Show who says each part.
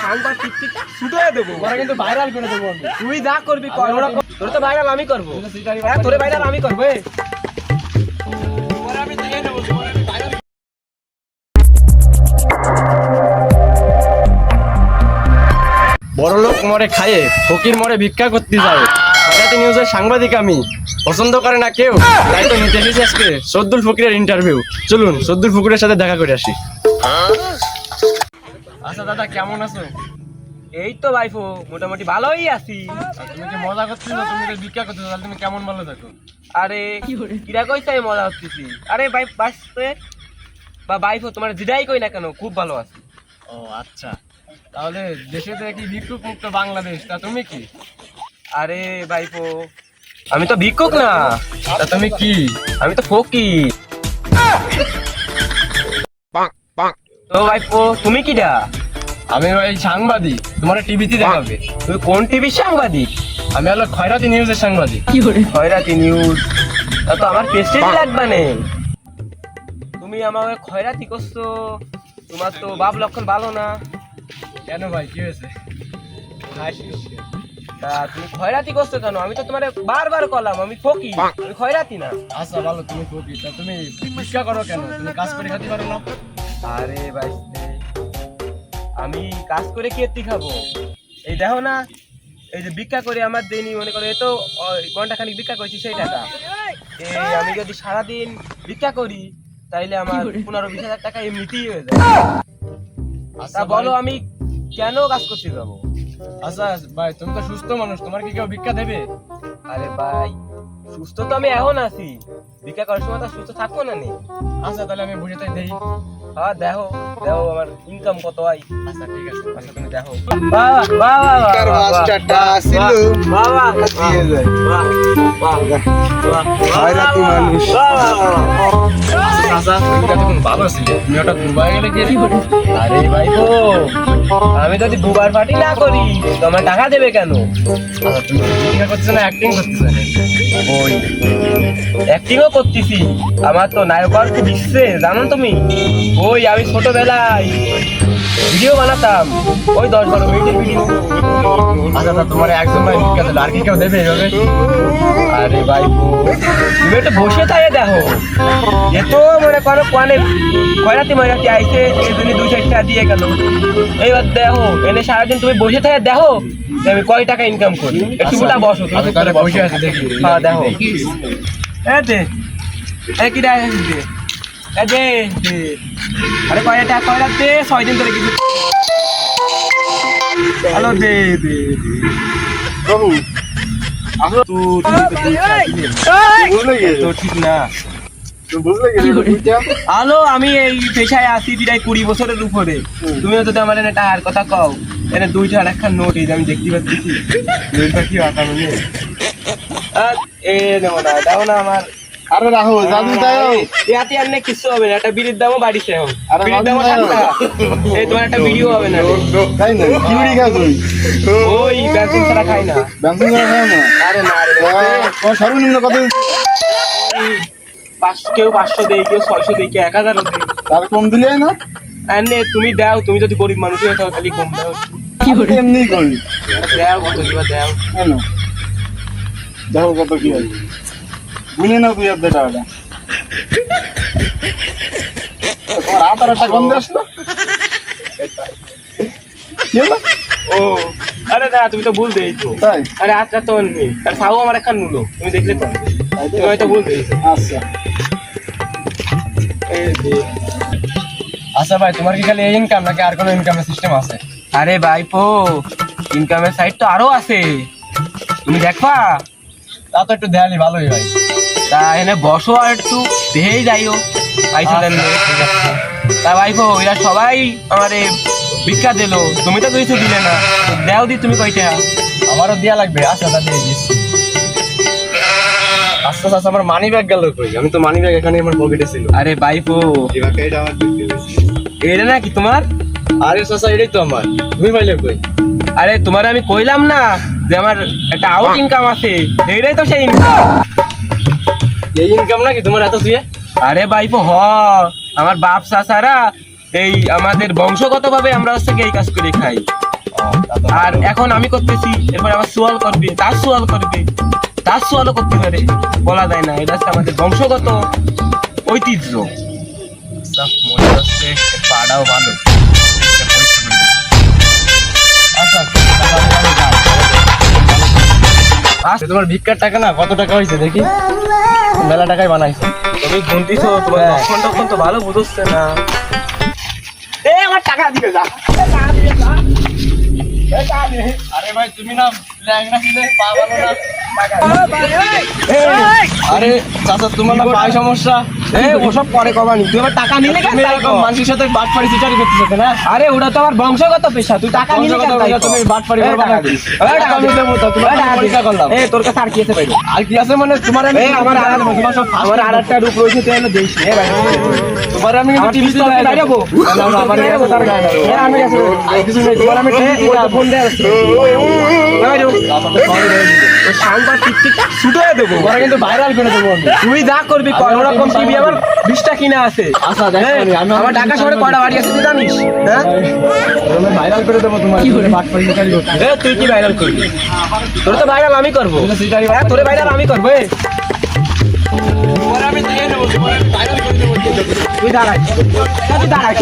Speaker 1: সাংবাদ টিকটিকটা ছুটে দেবো,
Speaker 2: ওরা কিন্তু ভাইরাল করে দেবো।
Speaker 1: তুই যা করবি কর, তোর তো ভাইরাল আমি করবো, তোর ভাইরাল আমি করবো।
Speaker 2: আমি দিয়ে দেবো, তোমার আমি ভাইরাল। বড়লোক মরে খায়ে, ফকির মরে ভিক্ষা করতে যায়। হঠাৎ নিউজের সাংবাদিক আমি, পছন্দ করে না কেউ, তাই তো নিতে এসেছি আজকে সদ্দুল ফকিরের ইন্টারভিউ। চলুন সদ্দুল ফকিরের সাথে দেখা করে আসি। আচ্ছা দাদা, কেমন আছো?
Speaker 1: এই তো ভাইফো মোটামুটি ভালোই আছি।
Speaker 2: তুমি কি মজা করছো না? তুমি তো ভিক্ষা করছো, তাহলে তুমি কেমন ভালো থাকো?
Speaker 1: আরে কিরা কইছে আমি মজা হচ্ছি? আরে ভাই বাসতে বা ভাইফো তোমার জিডাই কই না কেন, খুব ভালো আছি।
Speaker 2: ও আচ্ছা, তাহলে দেশে দেখি ভিক্ষুক মুক্ত বাংলাদেশ, তা তুমি কি?
Speaker 1: আরে ভাইফো আমি তো ভিক্ষুক না,
Speaker 2: তা তুমি কি?
Speaker 1: আমি তো ফকির। তো ভাইফো তুমি কিডা?
Speaker 2: আমি ওই সাংবাদিক, তোমার টিভিতে দেখাবে।
Speaker 1: তুমি কোন টিভির সাংবাদিক?
Speaker 2: আমি হলো খয়রাতি নিউজের সাংবাদিক।
Speaker 1: খয়রাতি নিউজ? তা তো আমার প্রেস্টিজ লাগবে না। তুমি আমাকে খয়রাতি করছো, তোমার তো বাপ লক্ষণ ভালো না।
Speaker 2: কেন ভাই, কি হয়েছে?
Speaker 1: তা তুমি খয়রাতি করছো কেন? আমি তো তোমার বারবার কলাম আমি ফকির, আমি খয়রাতি না।
Speaker 2: আচ্ছা ভালো, তুমি ফকির, তা তুমি ভিক্ষা করো কেন? তুমি কাজ করে খেতে পারো না?
Speaker 1: আরে ভাই আমি কাজ করে খেতে খাবো? এই দেখো না, এই যে ভিক্ষা করে আমার দেনি, মনে করো এ তো ঘন্টা খানিক ভিক্ষা করছি সেই টাকা। এই আমি যদি সারাদিন ভিক্ষা করি তাইলে আমার 15-20 হাজার টাকা এমনিতেই হয়ে যায়।
Speaker 2: আচ্ছা
Speaker 1: তা বলো আমি কেন কাজ করতে যাবো?
Speaker 2: আচ্ছা ভাই, তুমি তো সুস্থ মানুষ, তোমার কি কেউ ভিক্ষা দেবে?
Speaker 1: আরে ভাই সুস্থ তো আমি এখন আছি, ভিক্ষা করার সময় তো সুস্থ থাকবো না নি।
Speaker 2: আচ্ছা তাহলে আমি বুঝে তাই দেই।
Speaker 1: হ্যাঁ দেখো দেখো আমার ইনকাম কত হয়।
Speaker 2: আচ্ছা ঠিক আছে।
Speaker 1: আচ্ছা তুমি দেখো। বাহ বাহ বাহ
Speaker 3: কার মাস্টারটা ছিল
Speaker 1: বাহ বাহ
Speaker 3: দিয়ে যায় খয়রাতি মানুষ।
Speaker 2: আচ্ছা তুমি কতক্ষণ ভালো ছিলে, তুমি ওটা দুবাই গেলে কি?
Speaker 1: আরে ভাই গো আমি যদি দুবার পার্টি না করি তোমার টাকা দেবে কেন?
Speaker 2: আচ্ছা তুমি ভিক্ষা করছো না অ্যাক্টিং করতেছো?
Speaker 1: ওই অ্যাক্টিংও করতেছি, আমার তো নায়ক খুব ইচ্ছে জানো তুমি। ওই আমি ছোটবেলায় ভিডিও বানাতাম, ওই 10-12 মিনিটের ভিডিও।
Speaker 2: আচ্ছা তা তোমার একজন ভাই ভিক্ষা দিল, আর কি কেউ দেবে এইভাবে?
Speaker 1: আরে ভাই তুমি একটু বসে তাই দেখো, এ তো মনে করো কানে খয়রাতি ময়রাতি আইছে, এই জন্য 2-4 টাকা দিয়ে গেল। এইবার দেখো এনে সারাদিন তুমি বসে থাকে দেখো যে আমি কয় টাকা ইনকাম করি। একটু গোটা বসো, তুমি
Speaker 2: আচ্ছা, তাহলে বসে আছি দেখি।
Speaker 1: হ্যাঁ দেখো এ দে এ কি দেয় দে এ দে দে। আরে কয় টাকা কয়লা দে, 6 দিন ধরে কিছু হ্যালো দে দে দে
Speaker 3: বাবু আমরা তো বুঝলে গিয়ে
Speaker 1: তো ঠিক না।
Speaker 3: তুমি বুঝলে গিয়ে বুঝছা
Speaker 1: হ্যালো আমি এই পেশায় আছি প্রায় 20 বছরের উপরে। তুমি যদি আমার এনে টাকার কথা কও, এনে 2 টাকার একটা নোট এই যে আমি দেখতে পাচ্ছি, নোটটা কি আকার নেই। এ নেও না দাও না আমার।
Speaker 3: আরে রাহো জাদু দাও
Speaker 1: ইয়াতে আর নেই কিছু হবে না, একটা বিড়ির দামও বাড়িছে এখন।
Speaker 3: আরে
Speaker 1: বিড়ির দামও
Speaker 3: বাবু,
Speaker 1: 7 টাকা। এই তোমার একটা ভিডিও হবে না।
Speaker 3: তাই না কি বিড়ি খাও তুমি?
Speaker 1: ওই বেতন ছাড়া খাই না।
Speaker 3: ব্যাংকিং করে খাও না?
Speaker 1: আরে না রে
Speaker 3: তোমার সর্বনিম্ন কত?
Speaker 1: কেউ 500 দেয়, কেউ 600 দেয়, কেউ 1000 দেয়।
Speaker 3: তার কম দিলে না?
Speaker 1: এনে তুমি দাও, তুমি যদি গরিব মানুষ হয়ে থাকো তাহলে কম দাও।
Speaker 3: এমনি করি
Speaker 1: দাও কত দিবা দাও।
Speaker 3: তাই না? দেখো কত কি হয়, গুনে নাও 2,000 টাকাটা। তোমার হাতার একটা গন্ধ আসলো কি হলো?
Speaker 1: ও আরে না তুমি তো ভুল দিয়েছো।
Speaker 3: তাই
Speaker 1: আরে আচ্ছা তো নেই, আর সাউ আমার একটা নুলো, তুমি দেখলে তো তুমি হয়তো ভুল দিয়েছো।
Speaker 3: আচ্ছা
Speaker 1: এই যে।
Speaker 2: আচ্ছা ভাই, তোমার কি খালি এই ইনকাম নাকি আর কোনো ইনকামের সিস্টেম আছে?
Speaker 1: আরে ভাইপো ইনকামের সাইড তো আরো আছে, তুমি দেখবা।
Speaker 2: তা তো একটু দেয়ালি ভালোই হয়।
Speaker 1: তা এনে বসো আর একটু দেখেই যাইও আইসো দেন। তা ভাইপো এরা সবাই আমারে ভিক্ষা দিলো, তুমি তো কিছু দিলে না, তো দেও দি তুমি কয়টা?
Speaker 2: আমারও দেয়া লাগবে। আচ্ছা তা দিয়ে দিচ্ছি। আচ্ছা আচ্ছা, আমার মানি ব্যাগ গেল কই? আমি তো মানি ব্যাগ এখানে আমার পকেটে ছিল।
Speaker 1: আরে ভাইপো
Speaker 3: এবারে এটা আমার দিতে হবে।
Speaker 1: এটা নাকি তোমার?
Speaker 2: আরে চাচা, এটাই তো আমার। তুমি পাইলে কই?
Speaker 1: আরে তোমার আমি কইলাম না যে আমার একটা আউট ইনকাম আছে, এইটাই তো সেই ইনকাম।
Speaker 2: এই ইনকাম নাকি তোমার এত দিয়ে?
Speaker 1: আরে ভাইপো আমার বাপ চাচারা এই আমাদের বংশগতভাবে আমরা হচ্ছে কি এই কাজ করে খাই। আর এখন আমি করতেছি, এরপর আমার সোয়াল করবে, তার সোয়াল করবে, তার সোয়ালও করতে পারে, বলা যায় না। এটা হচ্ছে আমাদের বংশগত ঐতিহ্য। মনে হচ্ছে পাড়াও ভালো। আচ্ছা,
Speaker 2: আচ্ছা, তোমার ভিক্ষার টাকা না কত টাকা হয়েছে দেখি? মেলা টাকায় বানাইছো।
Speaker 1: তুমি গুনতিছো, তোমার
Speaker 2: হ্যাঁ।
Speaker 1: লক্ষণ টক্ষণ তো ভালো বুঝছে না। আমার টাকা দিবে যা।
Speaker 2: আরে ভাই তুমি না ল্যাংড়া ছিলে, পা ভালো না। আরে চাচা তোমার না পায়ে সমস্যা?
Speaker 1: ওসব পরে কমানি, তুই আমার টাকা নিলে কেন?
Speaker 2: তুমি এরকম মানুষের সাথে বাটপাড়ি চিটারি করতেছো না?
Speaker 1: আরে ওটা তো আমার বংশগত পেশা, তুই টাকা নিলে কেন? তাই
Speaker 2: তুমি বাটপাড়ি
Speaker 1: এই
Speaker 2: করবা
Speaker 1: টাকা
Speaker 2: না?
Speaker 1: দিস।
Speaker 2: টাকা আমি দেবো তো, তোমার
Speaker 1: এই টাকা দিস।
Speaker 2: পরীক্ষা করলাম।
Speaker 1: তোর কাছে আর কি আছে ভাই?
Speaker 2: আর কি আছে মানে তোমার আমি
Speaker 1: আমার
Speaker 2: তোমার সব
Speaker 1: আমার আর একটা রূপ রয়েছে, তুই এনে দিস।
Speaker 2: তোমার আমি
Speaker 1: আমার
Speaker 2: টিভি
Speaker 1: পিস্তল দিয়ে বাইরে যাবো।
Speaker 2: আমার কাছে তার গায়ে না।
Speaker 1: আমি গেছি।
Speaker 2: কিছু নেই, তোমার আমি
Speaker 1: ফোন দেয় সাংবাদিক ছুটে দেবো।
Speaker 2: তোমার কিন্তু ভাইরাল করে দেবো আমি।
Speaker 1: তুই যা করবি কর,
Speaker 2: আমি
Speaker 1: ওরকম
Speaker 2: TV
Speaker 1: টিভি আমার 20টা কিনা আছে।
Speaker 2: আচ্ছা দেখো
Speaker 1: আমার ঢাকা শহরে কয়টা বাড়ি আছে তুই জানিস? হ্যাঁ,
Speaker 2: আমি ভাইরাল করে দেবো তোমার বাটপাড়ি চিটারি করতে।
Speaker 1: তুই কি ভাইরাল করবি? তোর তো ভাইরাল আমি করবো।
Speaker 2: চিটারি
Speaker 1: তোরে ভাইরাল আমি করবো।
Speaker 2: তোমার আমি দিয়ে দেবো, তোমার আমি ভাইরাল করে দেবো।
Speaker 1: তুই দাঁড়াই, তুই দাঁড়াই।